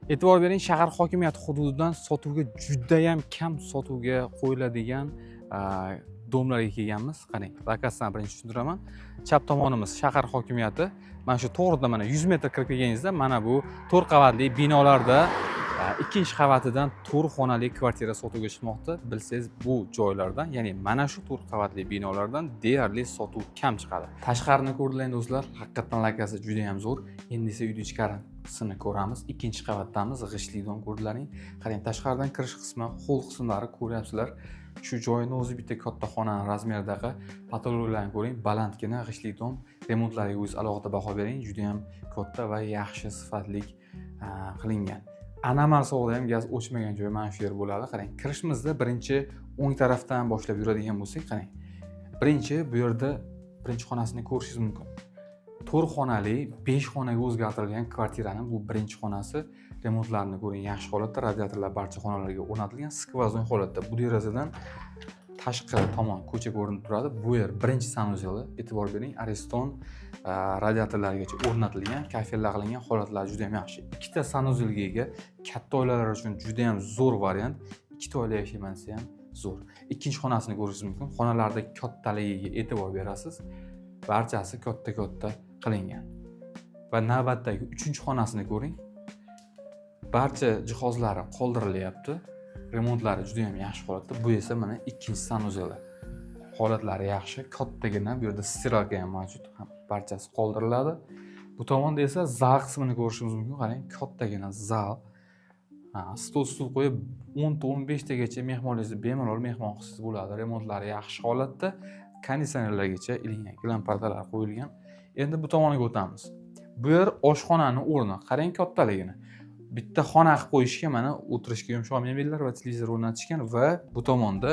E'tibor bering, shahar hokimiyati hududidan sotuvga juda ham kam sotuvga qo'yiladigan domlarga kelganmiz. Qarang, lokatsiyani birinchi tushuntiraman. Chap tomonimiz shahar hokimiyati. Mana shu to'g'ridan mana 100 metr kirib kelganingizda mana bu 4 qavatli binolarda ikkinchi qavatidan 4 xonali kvartira sotuvga chiqmoqda. Bilsangiz, bu joylardan, ya'ni mana shu 4 qavatli binolardan deyarli sotuv kam chiqadi. Tashqarini ko'rdinglar do'stlar, haqiqatan lokatsiya juda ham zo'r. Endi esa uyni ichkarisini ko'ramiz. Ikkinchi qavatdamiz, g'ishtli dom ko'rdinglaring. Qarang, tashqaridan kirish qismi, hol qismlari ko'ryapsizlar. Shu joyni o'zi bitta katta xonaning razmeridagi patologlarni ko'ring, balandgina g'ishtli dom. Remontlariga o'zingiz alohida baho bering, juda ham katta va yaxshi sifatli qilingan. Anomal sovuqda ham gaz o'chmagan joy mana shu yer bo'ladi. Qarang, kirishimizda birinchi o'ng tarafdan boshlab yuradigan bo'lsak, qarang. Birinchi bu yerda birinchi xonasini ko'rishingiz mumkin. 4 xonali 5 xonaga o'zgartirilgan kvartiraning bu birinchi xonasi. Remontlarini ko'ring, yaxshi holatda, radiatorlar barcha xonalarga o'rnatilgan, skvozon holatda. Bu derazadan tashqi tomon ko'cha ko'rinib turadi. Bu yer birinchi sanuzeli. E'tibor bering, Ariston radiatorlarigacha o'rnatilgan, kafellar qilingan, holatlar juda ham yaxshi. Ikkita sanuzelga ega, katta oilalar uchun juda ham zo'r variant. Ikkita oila yashayman desa ham zo'r. Ikkinchi xonasini ko'rishingiz mumkin. Xonalarda kattaligiga e'tibor berasiz. Barchasi katta-katta qilingan. Va navbatdagi 3-xonasini ko'ring. Barcha jihozlari qoldirilyapti. Remontlari juda ham yaxshi holatda. Bu esa mana ikkinchi sanuzeli. Holatlari yaxshi, kattagina, bu yerda stiralka ham mavjud. Barchasi qoldiriladi. Bu tomonda esa zal qismini ko'rishingiz mumkin. Qarang, kattagina zal. Stol qo'yib 10 ta 15 tagacha mehmonlarni bemalol mehmon qilsangiz bo'ladi. Remontlari yaxshi holatda, konditsionerlargacha ilingan, lampardalar qo'yilgan. Endi bu tomonga o'tamiz. Bu yer oshxonaning o'rni. Qarang, kattaligini. Bitta xona qilib qo'yishga, mana o'tirishga yumshoq mebellar va televizor o'rnatishgan va bu tomonda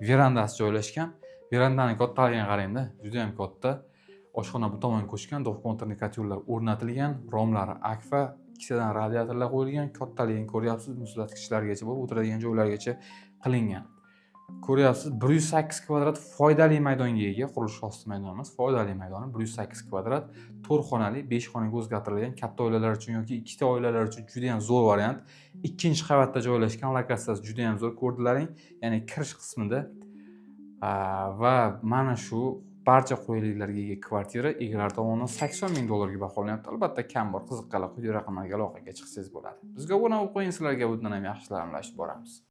verandasi joylashgan. Verandaning kattaligini qarang-da, juda ham katta. Oshxona bu tomonga ko'chgan, do'q-kontrni kotyullar o'rnatilgan, romlari akfa, ikkitadan radiatorlar qo'yilgan, kattaligini ko'ryapsiz, muzlatgichlargacha bo'lib o'tiradigan joylargacha qilingan. Ko'ryapsiz, 108 kvadrat foydali maydonga ega, qurilish xosti maydon emas, foydali maydoni 108 kvadrat, 4 xonali, 5 xonaga o'zgartirilgan, katta oilalar uchun yoki ikkita oilalar uchun juda ham zo'r variant. Ikkinchi qavatda joylashgan, lokatsiyasi juda ham zo'r, ko'rdilaring, ya'ni kirish qismida va mana shu barcha qulayliklarga ega kvartira egalari tomonidan $80,000 baholanyapti. Albatta kam bor, qiziqqanlar quyidagi raqamlarga aloqaga chiqsangiz bo'ladi. Bizga obuna bo'lib qo'ying, sizlarga bundan ham yaxshilarini ulashib boramiz.